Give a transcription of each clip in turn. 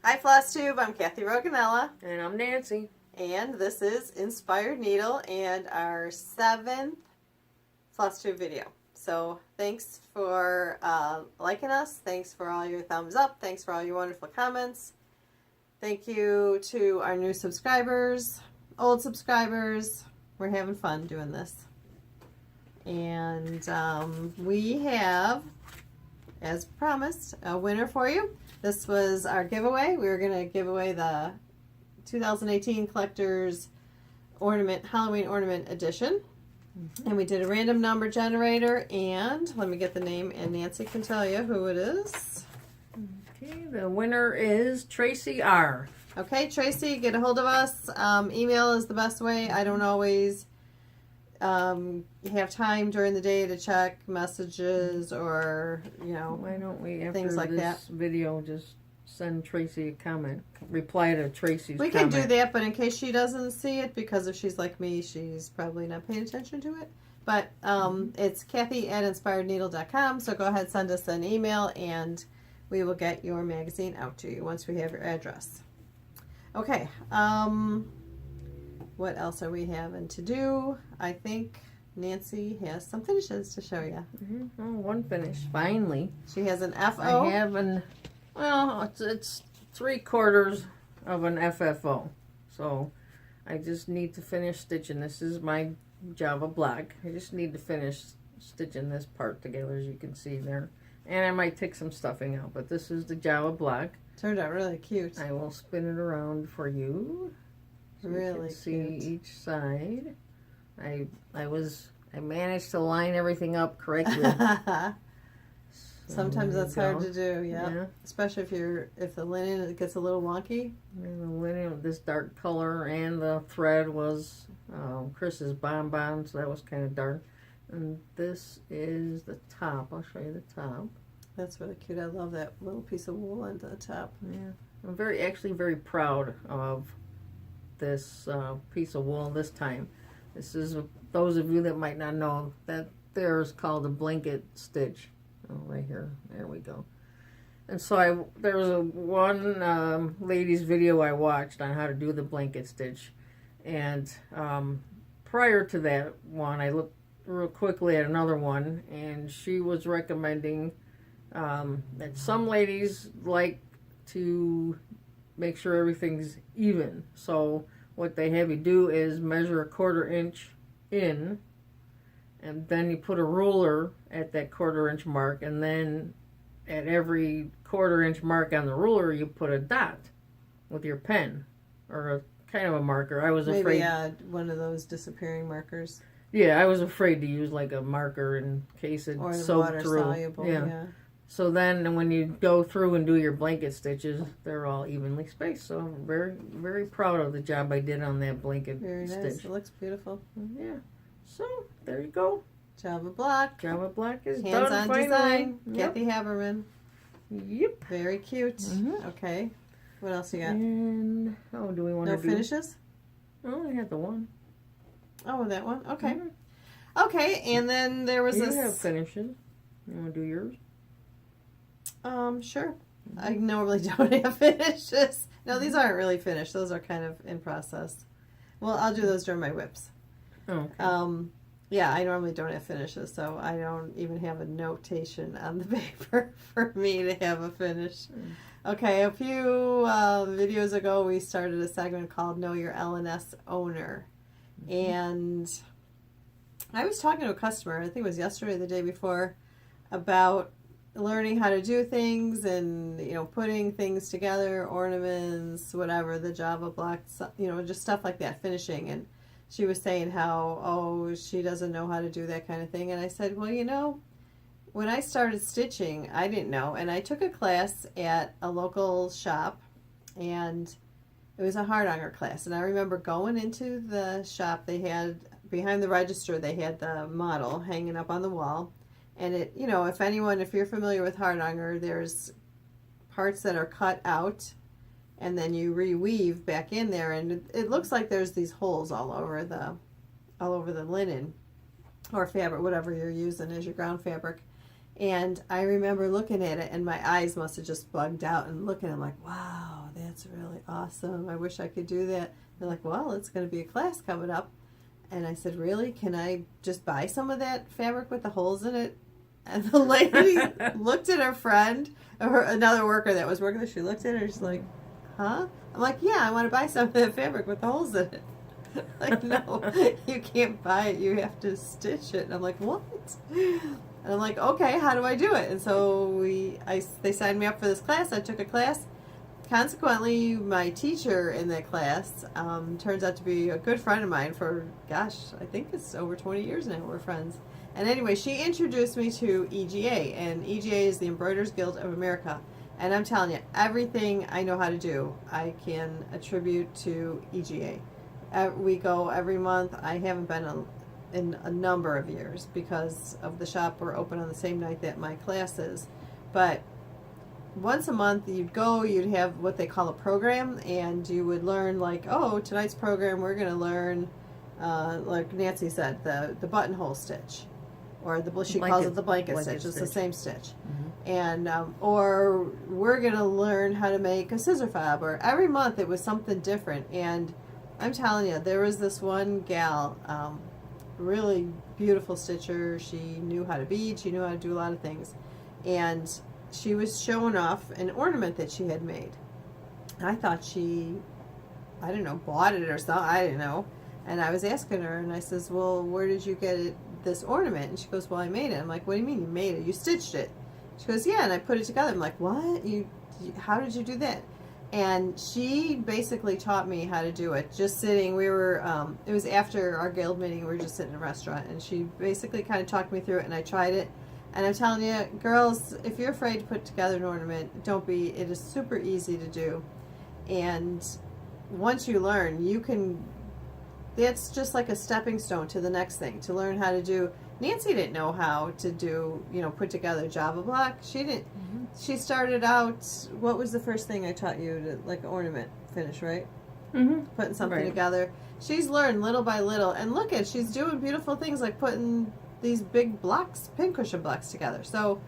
Hi Flosstube, I'm Kathy Roganella. And I'm Nancy. And this is Inspired Needle and our 7th Flosstube video. So thanks for liking us. Thanks for all your thumbs up. Thanks for all your wonderful comments. Thank you to our new subscribers, old subscribers. We're having fun doing this. And we have, as promised, a winner for you. This was our giveaway. We were going to give away the 2018 Collector's Ornament, Halloween Ornament Edition. And we did a random number generator, and let me get the name, and Nancy can tell you who it is. Okay, the winner is Tracy R. Okay, Tracy, get a hold of us. Email is the best way. I don't always have time during the day to check messages or, you know, why don't we, after things like this video, just send Tracy a comment, reply to Tracy's We comment. can do that, but in case she doesn't see it, because if she's like me, she's probably not paying attention to it. But it's Kathy@inspiredneedle.com, so go ahead, send us an email, and we will get your magazine out to you once we have your address. Okay, what else are we having to do? I think Nancy has some finishes to show you. Oh, one finish, finally. She has an FO. I have an, well, it's 3/4 of an FFO. So I just need to finish stitching. This is my Java black. I just need to finish stitching this part together, as you can see there. And I might take some stuffing out, but this is the Java black. Turned out really cute. I will spin it around for you. So Really you can see cute. each side. I managed to line everything up correctly. Sometimes there that's you hard go. to do, yeah. Yeah. Especially if the linen gets a little wonky. And the linen with this dark color, and the thread was Chris's bonbon, so that was kind of dark. And this is the top. I'll show you the top. That's really cute. I love that little piece of wool on the top. Yeah, I'm actually very proud of this piece of wool this time. This is, those of you that might not know, that there is called a blanket stitch. Oh, right here. There we go. And so there was one lady's video I watched on how to do the blanket stitch. And prior to that one, I looked real quickly at another one, and she was recommending that some ladies like to make sure everything's even. So what they have you do is measure 1/4 inch in, and then you put a ruler at that 1/4 inch mark, and then at every 1/4 inch mark on the ruler you put a dot with your pen or a kind of a marker. I was afraid. Maybe one of those disappearing markers. Yeah, I was afraid to use like a marker in case it Or soaked water through. soluble, yeah. So then when you go through and do your blanket stitches, they're all evenly spaced. So I'm very, very proud of the job I did on that blanket Very nice. stitch. It looks beautiful. Yeah. So there you go. Java Black. Java black is Hands done on finally. design. Yep. Kathy Haberman. Yep. Very cute. Mhm. Okay. What else you got? And do we want to No do finishes? Oh, I had the one. Oh, that one? Okay. Mhm. Okay, and then there was You this. have finishes. You want to do yours? Sure. I normally don't have finishes. No, these aren't really finished. Those are kind of in process. Well, I'll do those during my whips. Oh, okay. Yeah, I normally don't have finishes, so I don't even have a notation on the paper for me to have a finish. Okay, a few videos ago, we started a segment called Know Your LNS Owner. And I was talking to a customer, I think it was yesterday or the day before, about learning how to do things and, you know, putting things together, ornaments, whatever, the Java block, you know, just stuff like that, finishing. And she was saying how, oh, she doesn't know how to do that kind of thing. And I said, well, you know, when I started stitching, I didn't know. And I took a class at a local shop, and it was a hard-onger class. And I remember going into the shop, they had, behind the register, they had the model hanging up on the wall. And it, you know, if you're familiar with hard-onger, there's parts that are cut out, and then you reweave back in there, and it looks like there's these holes all over the linen or fabric, whatever you're using as your ground fabric. And I remember looking at it, and my eyes must have just bugged out and looking. I'm like, wow, that's really awesome. I wish I could do that. They're like, well, it's going to be a class coming up. And I said, really? Can I just buy some of that fabric with the holes in it? And the lady looked at her friend, or another worker that was working there. She looked at her. She's like, huh? I'm like, yeah, I want to buy some of that fabric with the holes in it. Like, no, you can't buy it. You have to stitch it. And I'm like, what? And I'm like, okay, how do I do it? And so they signed me up for this class. I took a class. Consequently, my teacher in that class turns out to be a good friend of mine for, gosh, I think it's over 20 years now we're friends. And anyway, she introduced me to EGA, and EGA is the Embroiderers Guild of America. And I'm telling you, everything I know how to do, I can attribute to EGA. We go every month. I haven't been in a number of years because of the shop. We're open on the same night that my class is. But once a month you'd go, you'd have what they call a program, and you would learn, like, oh, tonight's program we're going to learn, like Nancy said, the buttonhole stitch, or she calls it the blanket stitch. It's the same stitch. And or we're going to learn how to make a scissor fob, or every month it was something different. And I'm telling you, there was this one gal, really beautiful stitcher. She knew how to bead, she knew how to do a lot of things, and she was showing off an ornament that she had made. I thought she, I don't know, bought it or something, I didn't know. And I was asking her, and I says, well, where did you get it, this ornament? And she goes, well, I made it. I'm like, what do you mean you made it? You stitched it? She goes, yeah, and I put it together. I'm like, what? How did you do that? And she basically taught me how to do it. Just sitting, we were, it was after our guild meeting, we were just sitting in a restaurant, and she basically kind of talked me through it, and I tried it. And I'm telling you, girls, if you're afraid to put together an ornament, don't be. It is super easy to do. And once you learn, you can, that's just like a stepping stone to the next thing, to learn how to do. Nancy didn't know how to do, put together Java block. She didn't. She started out, what was the first thing I taught you? Like an ornament finish, right? Putting something together. She's learned little by little. And look at, she's doing beautiful things like putting these big blocks, pincushion blocks together. So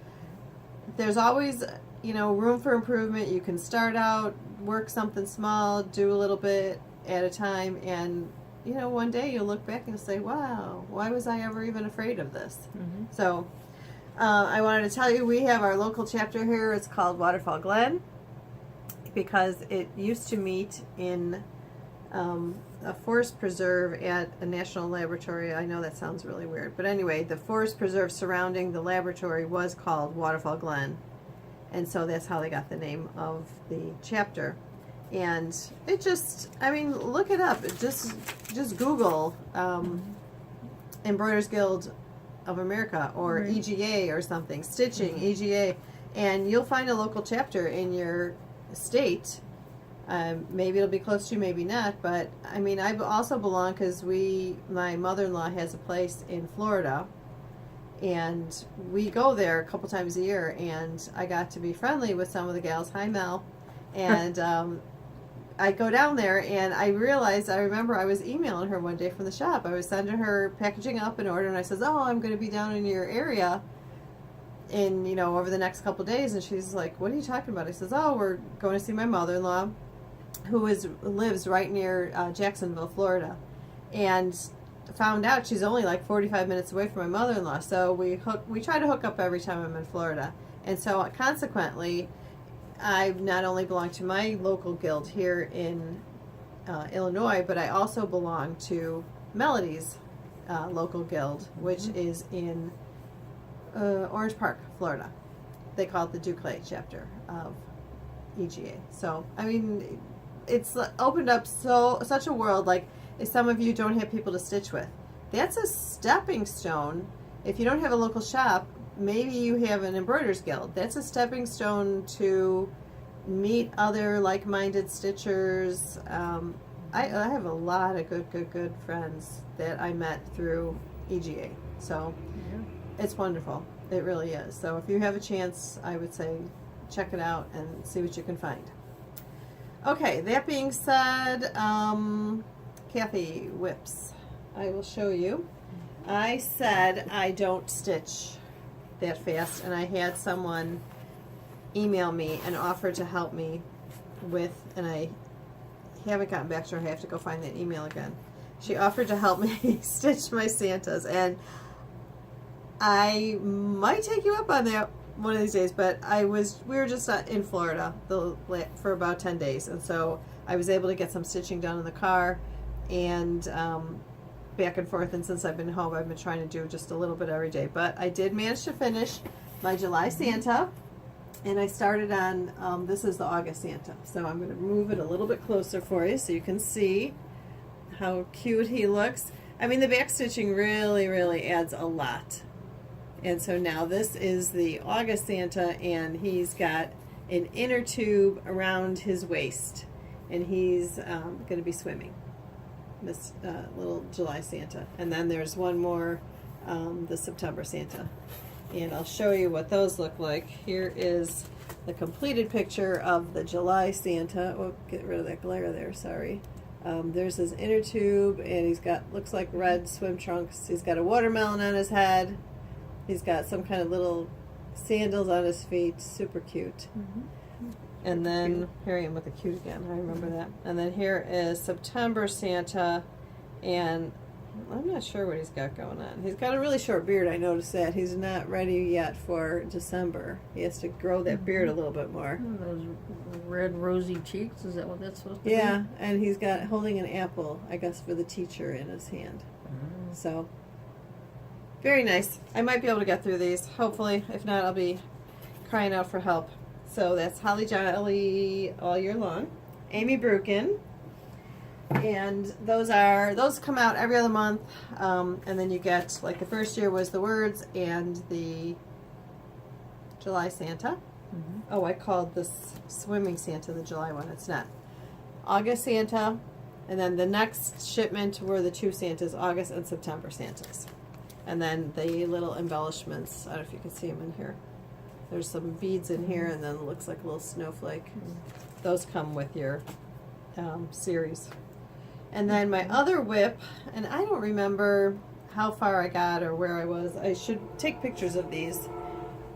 there's always, room for improvement. You can start out, work something small, do a little bit at a time, and one day you'll look back and say, wow, why was I ever even afraid of this? So I wanted to tell you, we have our local chapter here. It's called Waterfall Glen, because it used to meet in a forest preserve at a national laboratory. I know that sounds really weird, but anyway, the forest preserve surrounding the laboratory was called Waterfall Glen, and so that's how they got the name of the chapter. And it just, look it up. Just Google Embroiderers Guild of America, or EGA or something, stitching, EGA, and you'll find a local chapter in your state. Maybe it'll be close to you, maybe not, but I also belong, because my mother-in-law has a place in Florida, and we go there a couple times a year, and I got to be friendly with some of the gals. Hi, Mel. And I go down there, and I remember I was emailing her one day from the shop. I was sending her packaging up an order, and I says, oh, I'm going to be down in your area in, over the next couple days. And she's like, what are you talking about? I says, oh, we're going to see my mother-in-law, who lives right near Jacksonville, Florida, and found out she's only like 45 minutes away from my mother-in-law. So we try to hook up every time I'm in Florida, and so consequently, I not only belong to my local guild here in Illinois, but I also belong to Melody's local guild, which is in Orange Park, Florida. They call it the Duclay chapter of EGA. So it's opened up such a world. Like, if some of you don't have people to stitch with, that's a stepping stone. If you don't have a local shop, maybe you have an embroiderers guild. That's a stepping stone to meet other like-minded stitchers. I have a lot of good friends that I met through EGA. So it's wonderful. It really is. So if you have a chance, I would say check it out and see what you can find. Okay, that being said, Kathy Whips, I will show you. I said I don't stitch that fast, and I had someone email me and offer to help me with, and I haven't gotten back to her. I have to go find that email again. She offered to help me stitch my Santas, and I might take you up on that one of these days, but we were just in Florida for about 10 days, and so I was able to get some stitching done in the car, and back and forth, and since I've been home, I've been trying to do just a little bit every day, but I did manage to finish my July Santa, and I started on, this is the August Santa, so I'm going to move it a little bit closer for you so you can see how cute he looks. I mean, the back stitching really, really adds a lot. And so now this is the August Santa, and he's got an inner tube around his waist, and he's going to be swimming, this little July Santa. And then there's one more, the September Santa. And I'll show you what those look like. Here is the completed picture of the July Santa. Oh, get rid of that glare there, sorry. There's his inner tube, and he's got, looks like red swim trunks. He's got a watermelon on his head. He's got some kind of little sandals on his feet. Super cute. Mm-hmm. And then, here I am with the cute again. I remember that. And then here is September Santa, and I'm not sure what he's got going on. He's got a really short beard, I noticed that. He's not ready yet for December. He has to grow that beard a little bit more. Those red rosy cheeks, is that what that's supposed to be? Yeah, and he's got holding an apple, I guess, for the teacher in his hand. So, very nice. I might be able to get through these, hopefully. If not, I'll be crying out for help. So that's Holly Jolly all year long. Amy Brukin. And those come out every other month, and then you get, like, the first year was the words and the July Santa. Mm-hmm. Oh, I called this swimming Santa the July one. It's not. August Santa, and then the next shipment were the two Santas, August and September Santas. And then the little embellishments. I don't know if you can see them in here. There's some beads in here, and then it looks like a little snowflake. Mm-hmm. Those come with your series. And then my other whip, and I don't remember how far I got or where I was. I should take pictures of these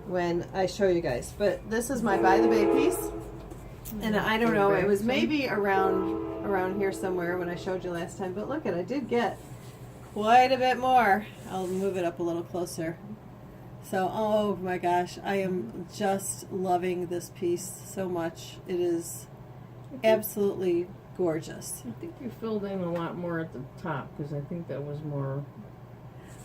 when I show you guys. But this is my By the Bay piece. And I don't know, it was maybe around here somewhere when I showed you last time. But look I did get quite a bit more. I'll move it up a little closer. So, oh my gosh, I am just loving this piece so much. It is absolutely gorgeous. I think you filled in a lot more at the top, because I think that was more.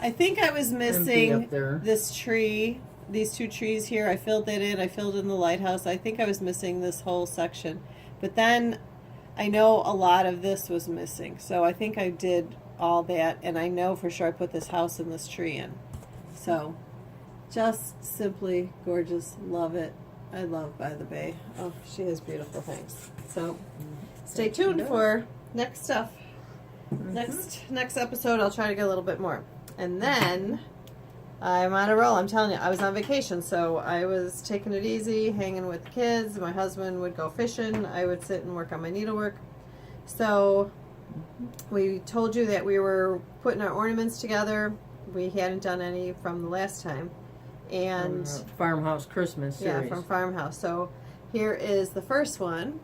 I think I was missing this tree, these two trees here. I filled that in. I filled in the lighthouse. I think I was missing this whole section. But then I know a lot of this was missing. So I think I did all that, and I know for sure I put this house and this tree in. So just simply gorgeous. Love it. I love By the Bay. Oh, she has beautiful things. So stay tuned for next stuff. Next episode, I'll try to get a little bit more. And then I'm on a roll. I'm telling you, I was on vacation, so I was taking it easy, hanging with the kids. My husband would go fishing. I would sit and work on my needlework. So we told you that we were putting our ornaments together. We hadn't done any from the last time. And Farmhouse Christmas series. Yeah, from Farmhouse. So here is the first one,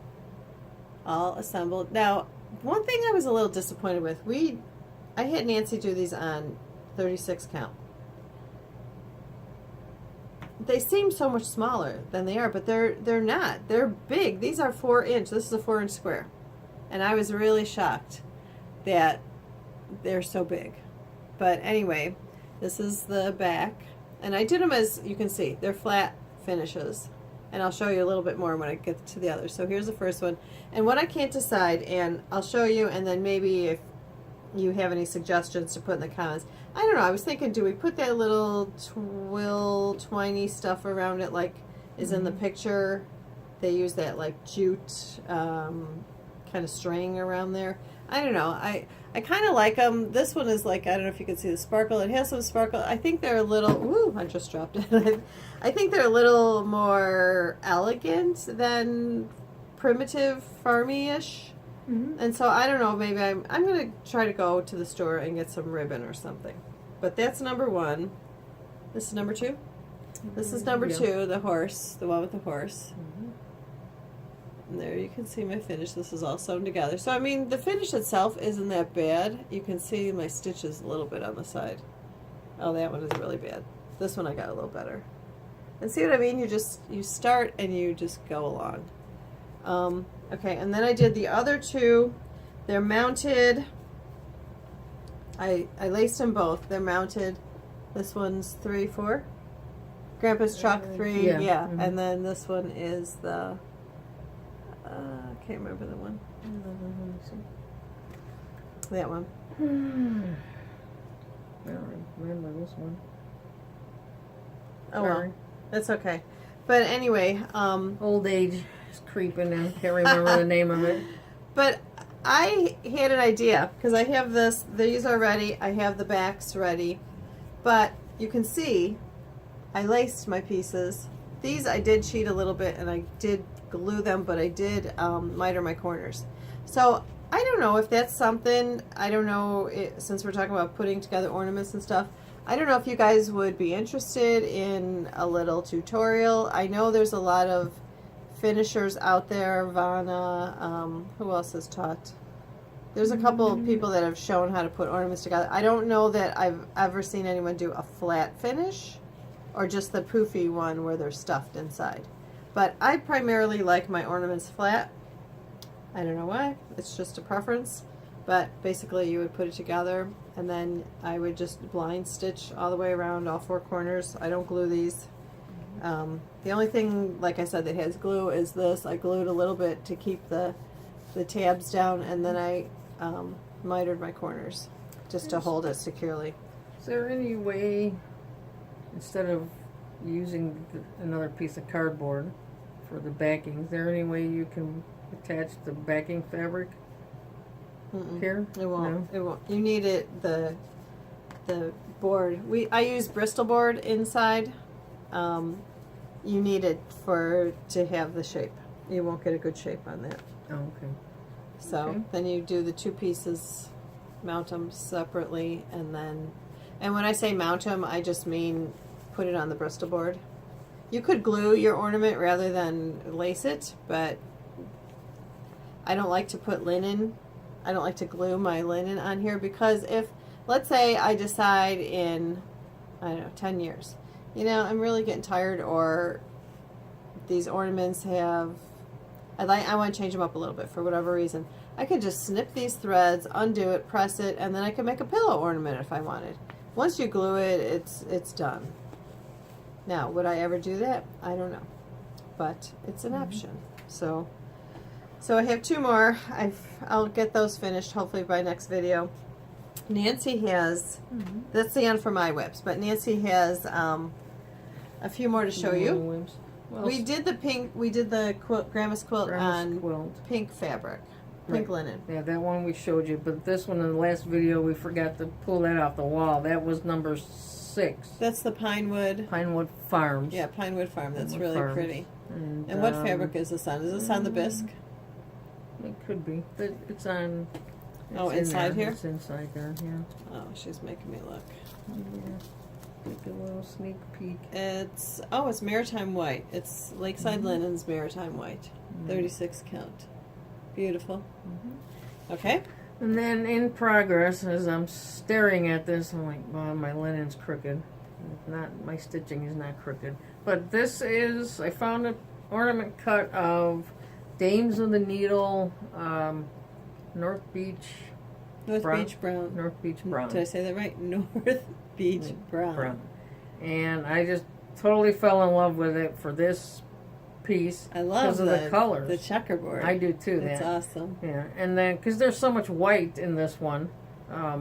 all assembled. Now, one thing I was a little disappointed with, I had Nancy do these on 36 count. They seem so much smaller than they are, but they're not. They're big. These are 4-inch. This is a 4-inch square. And I was really shocked that they're so big. But anyway, this is the back. And I did them, as you can see, they're flat finishes. And I'll show you a little bit more when I get to the others. So here's the first one. And what I can't decide, and I'll show you, and then maybe if you have any suggestions to put in the comments. I don't know, I was thinking, do we put that little twiny stuff around it like is in the picture? They use that like jute kind of string around there. I don't know. I kind of like them. This one is like, I don't know if you can see the sparkle. It has some sparkle. I think they're a little, ooh, I just dropped it. I think they're a little more elegant than primitive farmy-ish. And so I don't know, maybe I'm going to try to go to the store and get some ribbon or something. But that's number one. This is number two? This is number two, the horse, the one with the horse. And there you can see my finish. This is all sewn together. So I mean, the finish itself isn't that bad. You can see my stitches a little bit on the side. Oh, that one is really bad. This one I got a little better. And see what I mean? You start and you just go along. Okay, and then I did the other two. They're mounted. I laced them both. They're mounted. This one's 3, 4. Grandpa's truck 3, yeah. Mhm. And then this one is the I can't remember the one. That one. I don't remember this one. Oh well, that's okay. But anyway, Old age is creeping in. Can't remember the name of it. But I had an idea because I have these are ready. I have the backs ready, but you can see I laced my pieces. These I did cheat a little bit and I did glue them, but I did miter my corners. So I don't know if that's something, I don't know, since we're talking about putting together ornaments and stuff, I don't know if you guys would be interested in a little tutorial. I know there's a lot of finishers out there, Vanna, who else has taught? There's a couple of people that have shown how to put ornaments together. I don't know that I've ever seen anyone do a flat finish or just the poofy one where they're stuffed inside. But I primarily like my ornaments flat. I don't know why, it's just a preference. But basically you would put it together and then I would just blind stitch all the way around all 4 corners. I don't glue these. The only thing, like I said, that has glue is this. I glued a little bit to keep the tabs down, and then I mitered my corners just to hold it securely. Is there any way, instead of using another piece of cardboard for the backing, is there any way you can attach the backing fabric here? It won't. No? It won't. You need it the board. I use Bristol board inside. You need it to have the shape. You won't get a good shape on that. Oh, okay. So Okay. then you do the 2 pieces, mount them separately, and when I say mount them, I just mean put it on the Bristol board. You could glue your ornament rather than lace it, but I don't like to put linen. I don't like to glue my linen on here because if, let's say I decide in, I don't know, 10 years, I'm really getting tired, or these ornaments have, I want to change them up a little bit for whatever reason. I could just snip these threads, undo it, press it, and then I could make a pillow ornament if I wanted. Once you glue it, it's done. Now, would I ever do that? I don't know, but it's an option. So I have 2 more. I'll get those finished hopefully by next video. Nancy has, that's the end for my whips, but Nancy has a few more to show you. Well, We did the pink, we did the Grandma's quilt Grandma's on quilt. pink fabric, pink linen. Yeah, that one we showed you, but this one in the last video we forgot to pull that off the wall. That was number 6. That's the Pinewood. Pinewood Farms. Yeah, Pinewood Farm. That's Pinewood really Farms. pretty. And And what fabric is this on? Is this on the bisque? It could be. It's on. Oh, in inside there. here? It's inside there. Yeah. Oh, she's making me look. Yeah. Take a little sneak peek. It's Maritime White. It's Lakeside Linens Maritime White. 36 count. Beautiful. Okay. And then in progress, as I'm staring at this, I'm like, wow, my linen's crooked. My stitching is not crooked. But this is, I found an ornament cut of Dames of the Needle, North Beach Brown. North Beach Brown. Did I say that right? North Beach Brown. And I just totally fell in love with it for this piece. I love because of the colors. The checkerboard. I do too. That's awesome. Yeah, and then because there's so much white in this one,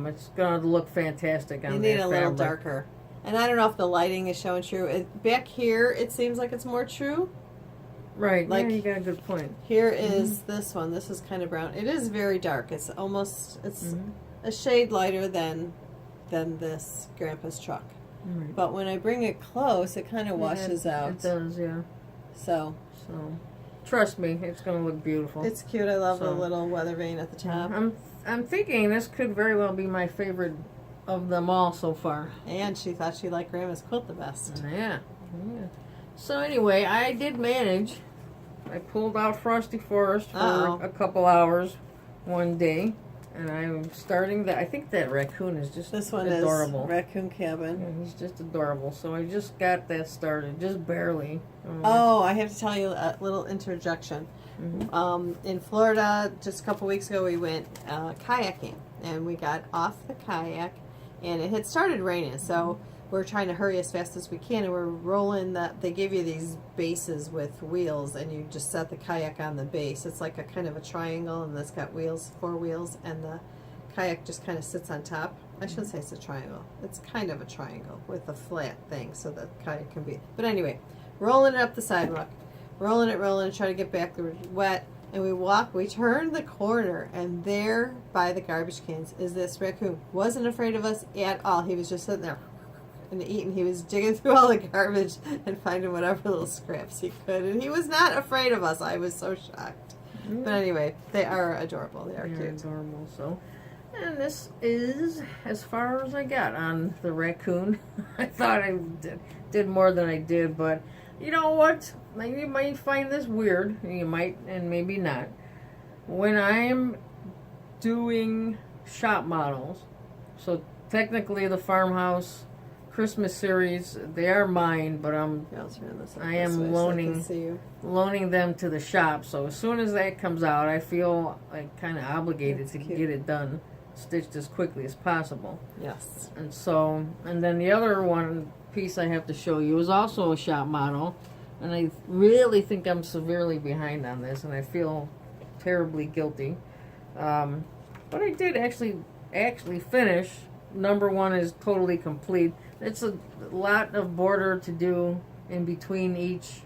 it's gonna look fantastic on that You need a little fabric. darker. And I don't know if the lighting is showing true. Back here, it seems like it's more true. Right, Like, yeah, you got a good point. Here is this one. This is kind of brown. It is very dark. It's almost, a shade lighter than this Grandpa's truck. Right. But when I bring it close, it kind of washes out. It does, yeah. So Trust me, it's going to look beautiful. it's cute. I love the So- little weather vane at the top. I'm thinking this could very well be my favorite of them all so far. And she thought she liked Grandma's quilt the best. Yeah. So anyway, I did manage. I pulled out Frosty Forest for Uh-oh. a couple hours one day, and I'm starting that. I think that raccoon is just This one adorable. is Raccoon Cabin. Yeah, he's just adorable. So I just got that started, just barely. Oh, I have to tell you a little interjection. In Florida, just a couple weeks ago, we went kayaking, and we got off the kayak, and it had started raining, so we're trying to hurry as fast as we can, and we're rolling they give you these bases with wheels, and you just set the kayak on the base. It's like a kind of a triangle, and it's got wheels, 4 wheels, and the kayak just kind of sits on top. I shouldn't say it's a triangle. It's kind of a triangle with a flat thing so the kayak can be. But anyway, rolling it up the sidewalk, rolling it, try to get back. It was wet, and we turned the corner, and there by the garbage cans is this raccoon. Wasn't afraid of us at all. He was just sitting there and eating. He was digging through all the garbage and finding whatever little scraps he could, and he was not afraid of us. I was so shocked. But anyway, they are adorable. They are cute. Adorable. So, and this is as far as I got on the raccoon. I thought I did more than I did, but you know what? You might find this weird. You might, and maybe not. When I'm doing shop models, so technically the farmhouse Christmas series, they are mine, but I am loaning them to the shop. So as soon as that comes out, I feel like kind of obligated to get it done, stitched as quickly as possible. Yes. And so, and then the other one piece I have to show you is also a shop model, and I really think I'm severely behind on this, and I feel terribly guilty. But I did actually finish. Number 1 is totally complete. It's a lot of border to do in between each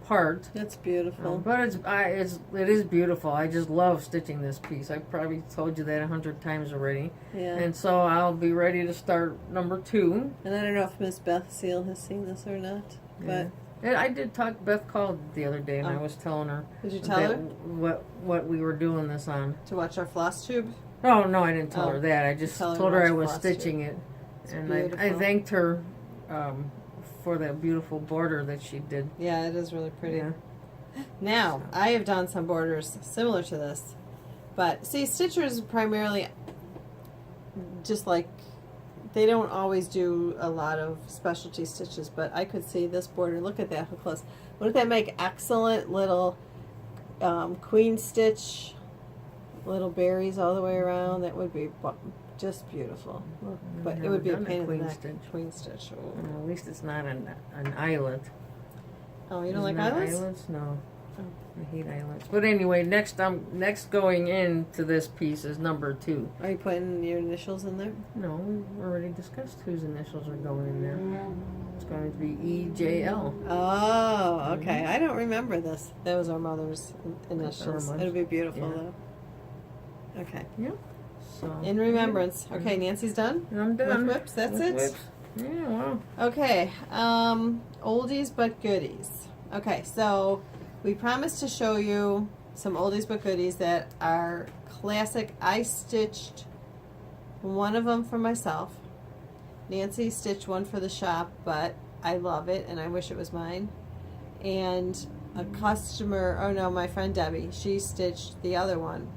part. That's beautiful. But it is beautiful. I just love stitching this piece. I probably told you that 100 times already. Yeah. And so I'll be ready to start number 2. And I don't know if Miss Beth Seal has seen this or not, but yeah, I did talk. Beth called the other day, and I was telling her. Did you tell her what we were doing this on? To watch our Flosstube? Oh no, I didn't tell her that. I just told her I was stitching it, and I thanked her for that beautiful border that she did. Yeah, it is really pretty. Yeah. Now, I have done some borders similar to this, but see, stitchers primarily just like, they don't always do a lot of specialty stitches, but I could see this border. Look at that, how close. Wouldn't that make excellent little queen stitch, little berries all the way around? That would be just beautiful. But it would be a pain in the neck. Queen stitch. Oh. Well, at least it's not an eyelet. Oh, you don't like eyelets? Eyelets? No. Oh. I hate eyelets. But anyway, next going into this piece is number 2. Are you putting your initials in there? No, we already discussed whose initials are going in there. It's going to be EJL. Oh, okay. I don't remember this. That was our mother's initials. It'll be beautiful though. Okay. Yep. So in remembrance. Okay, Nancy's done? I'm done. With whips, that's it? Whips. Yeah, wow. Okay, oldies but goodies. Okay, so we promised to show you some oldies but goodies that are classic. I stitched one of them for myself. Nancy stitched one for the shop, but I love it and I wish it was mine. And a customer, oh no, my friend Debbie, she stitched the other one.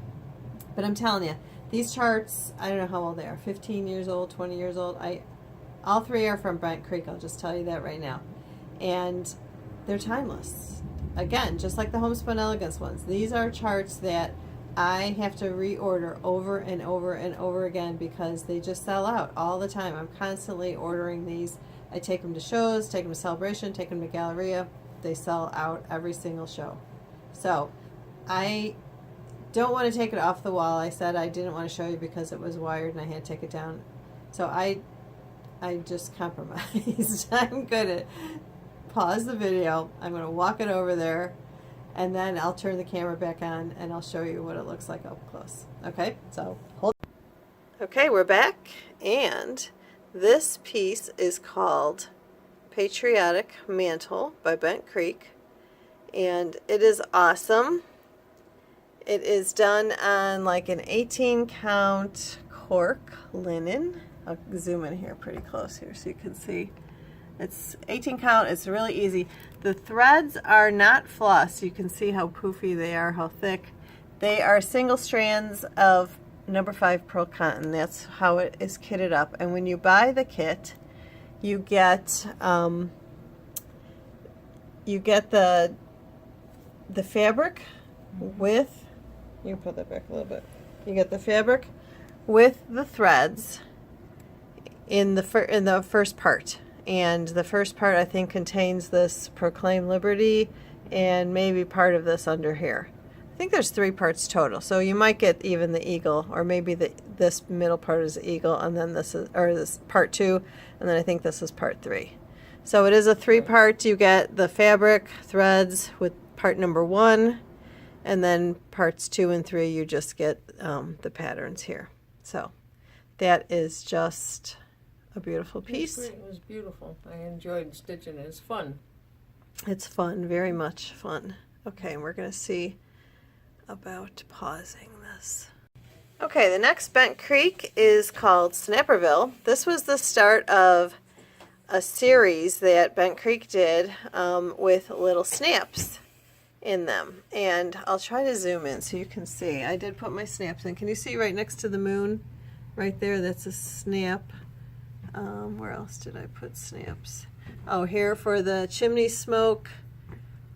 But I'm telling you, these charts, I don't know how old they are, 15 years old, 20 years old. All 3 are from Brent Creek, I'll just tell you that right now. And they're timeless. Again, just like the Homespun Elegance ones, these are charts that I have to reorder over and over and over again because they just sell out all the time. I'm constantly ordering these. I take them to shows, take them to Celebration, take them to Galleria. They sell out every single show. So I don't want to take it off the wall. I said I didn't want to show you because it was wired and I had to take it down. So I just compromised. I'm going to pause the video. I'm going to walk it over there and then I'll turn the camera back on and I'll show you what it looks like up close. Okay, so hold. Okay, we're back and this piece is called Patriotic Mantle by Bent Creek and it is awesome. It is done on like an 18 count cork linen. I'll zoom in here pretty close here so you can see. It's 18 count. It's really easy. The threads are not floss. You can see how poofy they are, how thick. They are single strands of number 5 pearl cotton. That's how it is kitted up. And when you buy the kit, you get the fabric with, you can put that back a little bit. You get the fabric with the threads in the first part. And the first part, I think, contains this Proclaim Liberty and maybe part of this under here. I think there's 3 parts total. So you might get even the eagle, or maybe this middle part is the eagle, and then this is, or this part 2, and then I think this is part 3. So it is a 3-part. You get the fabric, threads with part number 1, and then parts 2 and 3, you just get the patterns here. So that is just a beautiful piece. It was beautiful. I enjoyed stitching it. It's fun. It's fun, very much fun. Okay, and we're going to see about pausing this. Okay, the next Bent Creek is called Snapperville. This was the start of a series that Bent Creek did with little snaps in them. And I'll try to zoom in so you can see. I did put my snaps in. Can you see right next to the moon? Right there, that's a snap. Where else did I put snaps? Oh, here for the chimney smoke,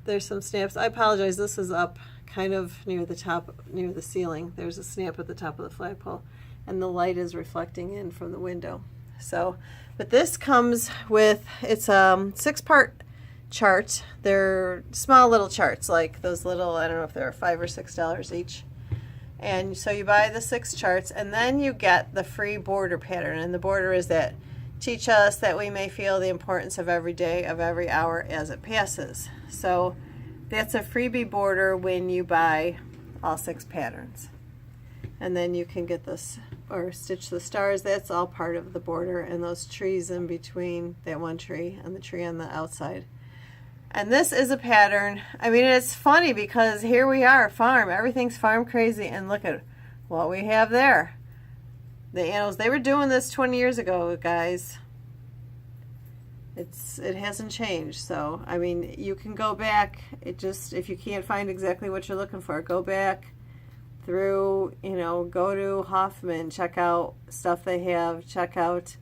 there's some snaps. I apologize, this is up kind of near the top, near the ceiling. There's a snap at the top of the flagpole, and the light is reflecting in from the window. So, but this comes with, it's a 6-part chart. They're small little charts, like those little, I don't know if they're $5 or $6 each. And so you buy the 6 charts, and then you get the free border pattern. And the border is that teach us that we may feel the importance of every day, of every hour as it passes. So that's a freebie border when you buy all 6 patterns. And then you can get this, or stitch the stars. That's all part of the border, and those trees in between, that one tree and the tree on the outside. And this is a pattern. I mean, it's funny because here we are, farm. Everything's farm crazy, and look at what we have there. The animals, they were doing this 20 years ago, guys. It hasn't changed. So, I mean, you can go back. It just, if you can't find exactly what you're looking for, go back through, you know, go to Hoffman, check out stuff they have, check out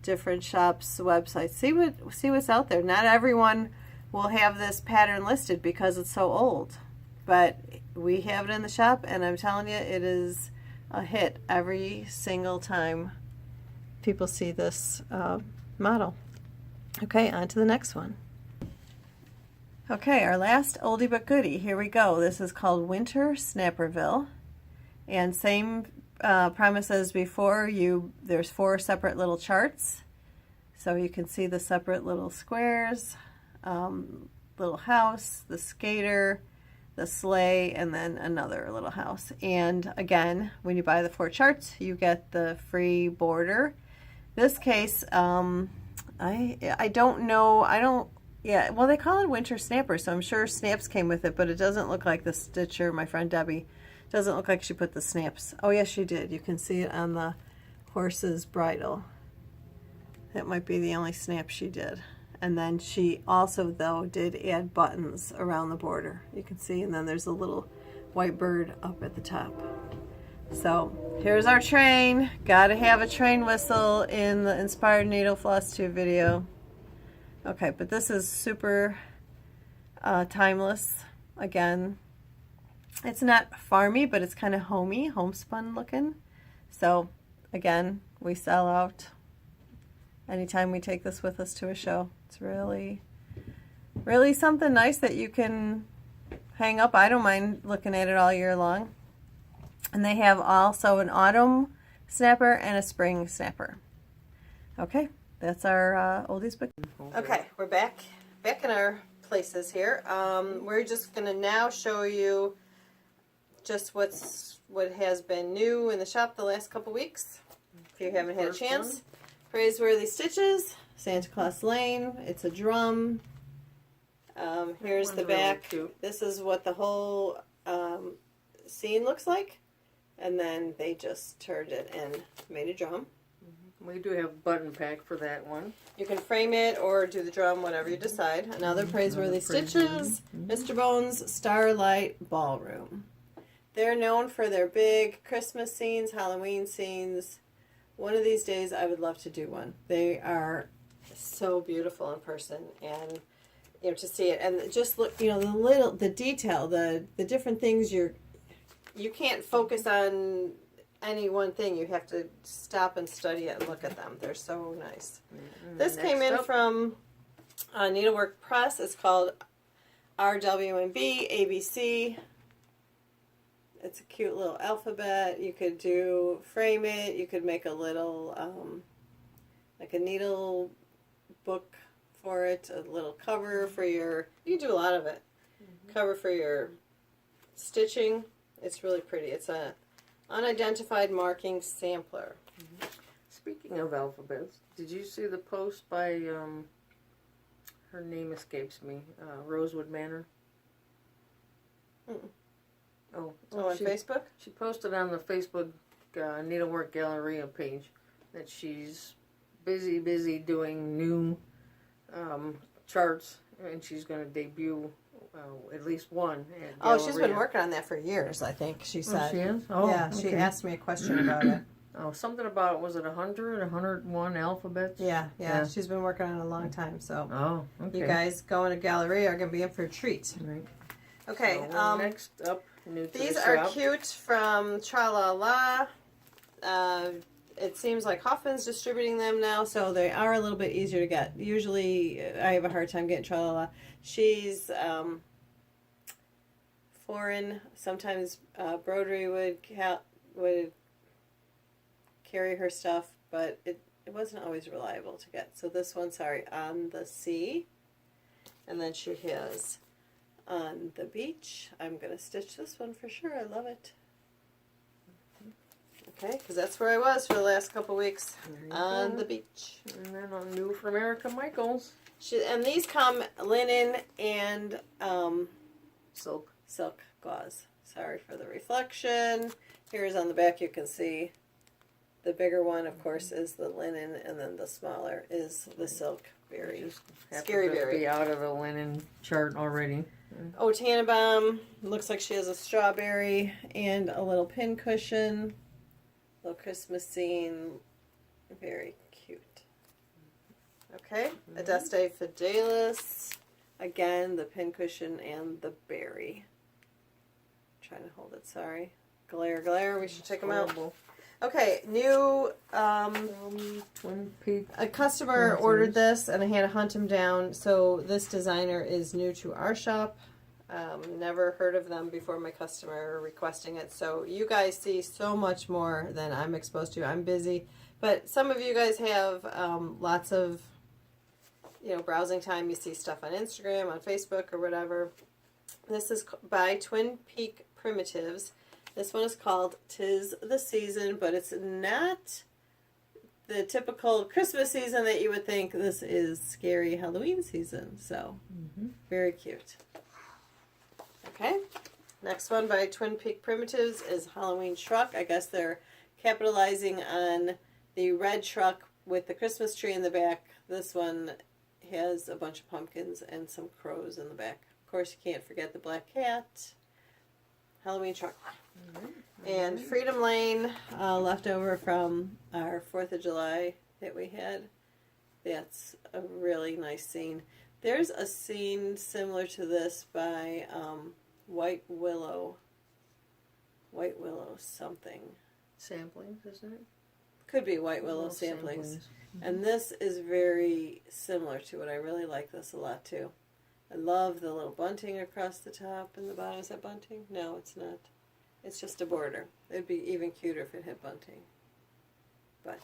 different shops' websites. See what's out there. Not everyone will have this pattern listed because it's so old, but we have it in the shop, and I'm telling you, it is a hit every single time people see this model. Okay, on to the next one. Okay, our last oldie but goodie. Here we go. This is called Winter Snapperville, and same premise as before. There's 4 separate little charts, so you can see the separate little squares. Little house, the skater, the sleigh, and then another little house. And again, when you buy the 4 charts, you get the free border. This case, I don't know, yeah, well, they call it Winter Snapper, so I'm sure snaps came with it, but it doesn't look like the stitcher, my friend Debbie, doesn't look like she put the snaps. Oh yes, she did. You can see it on the horse's bridle. That might be the only snap she did. And then she also, though, did add buttons around the border. You can see, and then there's a little white bird up at the top. So here's our train. Gotta have a train whistle in the Inspired Needle Flosstube video. Okay, but this is super timeless. Again, it's not farmy, but it's kind of homey, homespun looking. So again, we sell out anytime we take this with us to a show. It's really, really something nice that you can hang up. I don't mind looking at it all year long. And they have also an autumn snapper and a spring snapper. Okay, that's our oldies book. Okay, we're back in our places here. We're just going to now show you just what has been new in the shop the last couple weeks. If you haven't had a chance. Praiseworthy Stitches, Santa Claus Lane. It's a drum. Here's the back. Really, this is what the whole scene looks like. And then they just turned it and made a drum. We do have button pack for that one. You can frame it or do the drum, whatever you decide. Another praiseworthy stitches, Mr. Bones Starlight Ballroom. They're known for their big Christmas scenes, Halloween scenes. One of these days I would love to do one. They are so beautiful in person, and to see it, and just look, the detail, the different things you can't focus on any one thing. You have to stop and study it and look at them. They're so nice. This came in from Needlework Press. It's called RWMB ABC. It's a cute little alphabet. You could frame it. You could make a little, like a needle book for it, a little cover for you can do a lot of it. Cover for your stitching. It's really pretty. It's a unidentified marking sampler. Speaking of alphabets, did you see the post by, her name escapes me, Rosewood Manor? Oh, on Facebook? She posted on the Facebook Needlework Galleria page that she's busy doing new charts, and she's going to debut at least one at Galleria. She's been working on that for years, I think, she said. Oh, she is? Oh, yeah, okay. She asked me a question about it. Oh, something about, was it 101 alphabets? Yeah. She's been working on it a long time, so. Oh, okay. You guys going to Galleria are going to be in for a treat. Right. Okay. So next up, these are cute from Tra La La. It seems like Hoffman's distributing them now, so they are a little bit easier to get. Usually, I have a hard time getting Tra La La. She's foreign. Sometimes Embroidery would carry her stuff, but it wasn't always reliable to get. So this one, On the Sea. And then she has On the Beach. I'm going to stitch this one for sure. I love it. Okay, because that's where I was for the last couple weeks. On the beach. And then on New from Erica Michaels. And these come linen and Silk gauze. Sorry for the reflection. Here's on the back, you can see the bigger one, of course, is the linen, and then the smaller is the silk berry. Scary berry. Be out of the linen chart already. Oh, Tannenbaum. Looks like she has a strawberry and a little pin cushion. Little Christmas scene. Very cute. Okay. Adeste Fidelis. Again, the pin cushion and the berry. Trying to hold it, sorry. Glare. We should check them out. Okay, new Twin Peaks. a customer ordered this, and I had to hunt him down. So this designer is new to our shop. Never heard of them before my customer requesting it. So you guys see so much more than I'm exposed to. I'm busy, but some of you guys have lots of browsing time. You see stuff on Instagram, on Facebook, or whatever. This is by Twin Peak Primitives. This one is called 'Tis the Season, but it's not the typical Christmas season that you would think. This is scary Halloween season, so very cute. Okay, next one by Twin Peak Primitives is Halloween Truck. I guess they're capitalizing on the red truck with the Christmas tree in the back. This one has a bunch of pumpkins and some crows in the back. Of course, you can't forget the black cat. Halloween Truck. And Freedom Lane, left over from our 4th of July that we had. That's a really nice scene. There's a scene similar to this by White Willow something. Samplings, isn't it? Could be White Willow Samplings. And this is very similar to it. I really like this a lot too. I love the little bunting across the top and the bottom. Is that bunting? No, it's not. It's just a border. It'd be even cuter if it had bunting. But,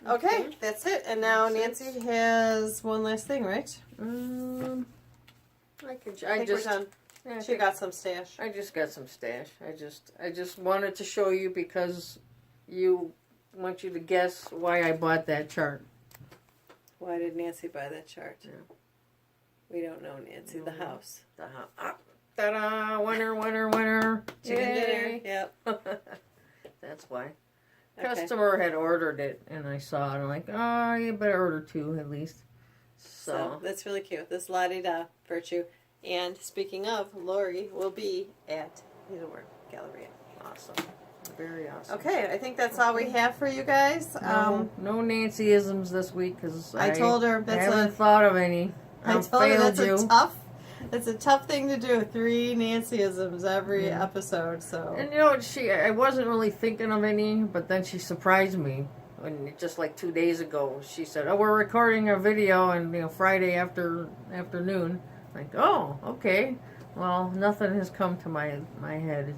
okay, that's it. And now Nancy has one last thing, right? I think we're done. Yeah, She got some stash. I just got some stash. I just wanted to show you because you want you to guess why I bought that chart. Why did Nancy buy that chart? Yeah. We don't know Nancy. The house. The house. Ta-da! Winner! Chicken dinner. Yep. That's why. customer had ordered it, and I saw it. I'm like, oh, you better order 2 at least. So that's really cute. This La-Di-Da Virtue. And speaking of, Lori will be at Needlework Galleria. Awesome. Very awesome. Okay, I think that's all we have for you guys. No Nancyisms this week because I told her I haven't thought of any. I told her that's a tough thing to do. 3 Nancyisms every episode. So. And I wasn't really thinking of any, but then she surprised me. When just like 2 days ago, she said, "Oh, we're recording a video, and Friday afternoon." Like, oh, okay. Well, nothing has come to my head.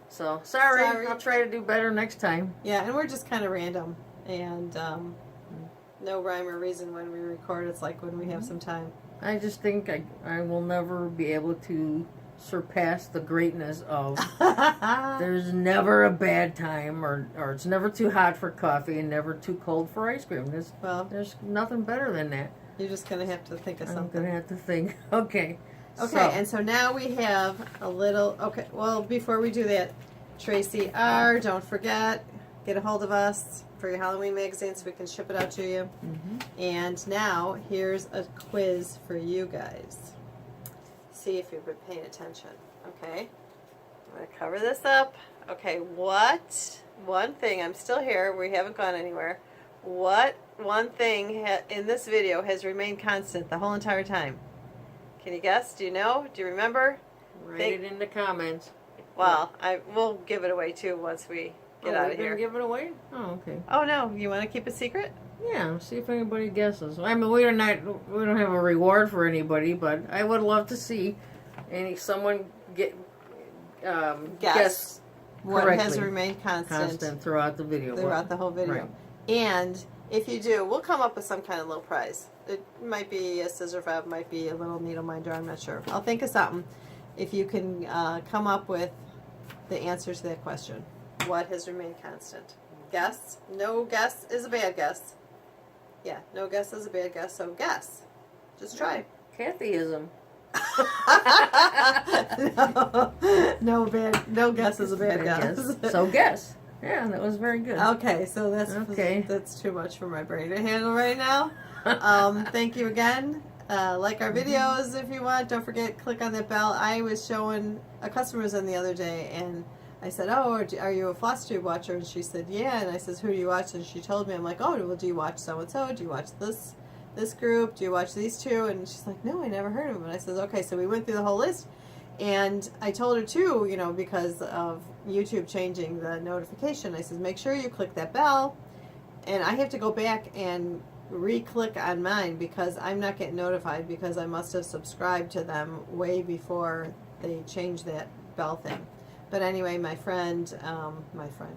So sorry. I'll try to do better next time. Yeah, and we're just kind of random, and no rhyme or reason when we record. It's like when we have some time. I just think I will never be able to surpass the greatness of there's never a bad time, or it's never too hot for coffee and never too cold for ice cream. There's nothing better than that. You're just going to have to think of something. I'm going to have to think. Okay. And so now we have a little... Okay, well, before we do that, Tracy R., don't forget, get a hold of us for your Halloween magazine so we can ship it out to you. Mm-hmm. And now, here's a quiz for you guys. See if you've been paying attention. Okay? I'm going to cover this up. Okay, one thing, I'm still here, we haven't gone anywhere. What one thing in this video has remained constant the whole entire time? Can you guess? Do you know? Do you remember? Write it in the comments. Well, we'll give it away too once we get out of here. Give it away? Oh, okay. Oh no, you want to keep it secret? Yeah, see if anybody guesses. I mean, we don't have a reward for anybody, but I would love to see someone guess what correctly. Has remained constant throughout the video. Throughout the whole video. Right. And if you do, we'll come up with some kind of little prize. It might be a scissor fob, might be a little needle minder, I'm not sure. I'll think of something. If you can come up with the answer to that question. What has remained constant? Guess. No guess is a bad guess. Yeah, no guess is a bad guess, so guess. Just try. Kathyism. No guess is a bad guess. So guess. Yeah, that was very good. Okay, so that's too much for my brain to handle right now. Thank you again. Like our videos if you want. Don't forget, click on that bell. I was showing a customer in the other day, and I said, "Oh, are you a Flosstube watcher?" And she said, "Yeah." And I says, "Who do you watch?" And she told me. I'm like, "Oh, well, do you watch so and so? Do you watch this group? Do you watch these two?" And she's like, "No, I never heard of them." And I says, "Okay." So we went through the whole list, and I told her too, because of YouTube changing the notification. I says, "Make sure you click that bell." And I have to go back and re-click on mine because I'm not getting notified because I must have subscribed to them way before they changed that bell thing. But anyway, my friend,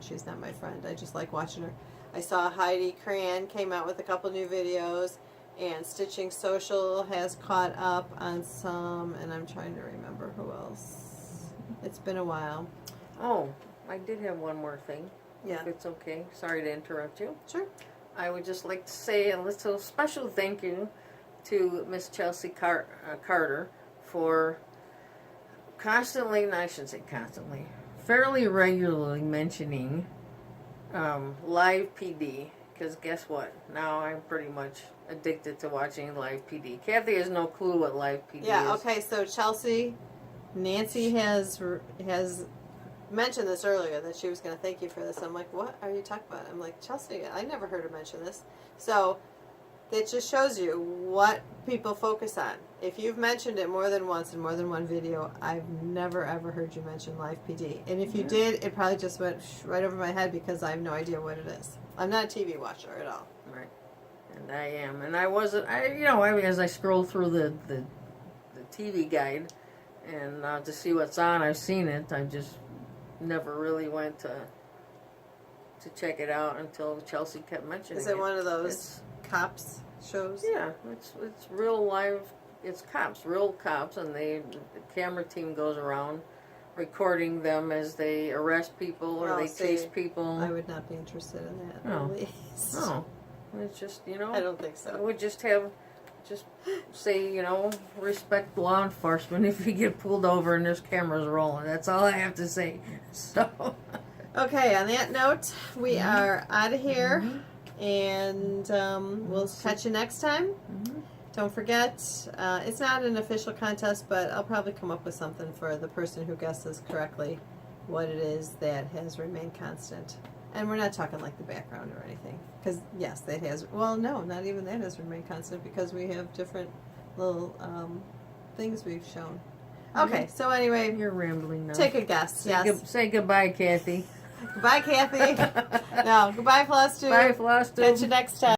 she's not my friend, I just like watching her. I saw Heidi Cran came out with a couple new videos, and Stitching Social has caught up on some, and I'm trying to remember who else. It's been a while. Oh, I did have one more thing. Yeah. If it's okay. Sorry to interrupt you. Sure. I would just like to say a little special thank you to Miss Chelsea Carter for constantly, I shouldn't say constantly, fairly regularly mentioning Live PD. Because guess what? Now I'm pretty much addicted to watching Live PD. Kathy has no clue what Live PD is. Yeah, okay, so Chelsea, Nancy has mentioned this earlier, that she was going to thank you for this. I'm like, what are you talking about? I'm like, Chelsea, I never heard her mention this. So it just shows you what people focus on. If you've mentioned it more than once in more than one video, I've never ever heard you mention Live PD. And if you did, it probably just went right over my head because I have no idea what it is. I'm not a TV watcher at all. Right. And I am. And I wasn't, as I scroll through the TV guide and to see what's on, I've seen it. I just never really went to check it out until Chelsea kept mentioning it. Is it one of those cops shows? Yeah, it's real live. It's real cops, and the camera team goes around recording them as they arrest people or they chase people. I would not be interested in that. No. At least. No, it's just I don't think so. I would just say, respect law enforcement if you get pulled over and there's cameras rolling. That's all I have to say. So. Okay, on that note, we are out of here, and we'll catch you next time. Don't forget, it's not an official contest, but I'll probably come up with something for the person who guesses correctly what it is that has remained constant. And we're not talking like the background or anything, because yes, that has, well, no, not even that has remained constant, because we have different little things we've shown. Okay, so anyway, You're rambling now. take a guess. Yes. Say goodbye, Kathy. Goodbye, Kathy. No, goodbye, Flosstube. Bye, Flosstube. Catch you next time.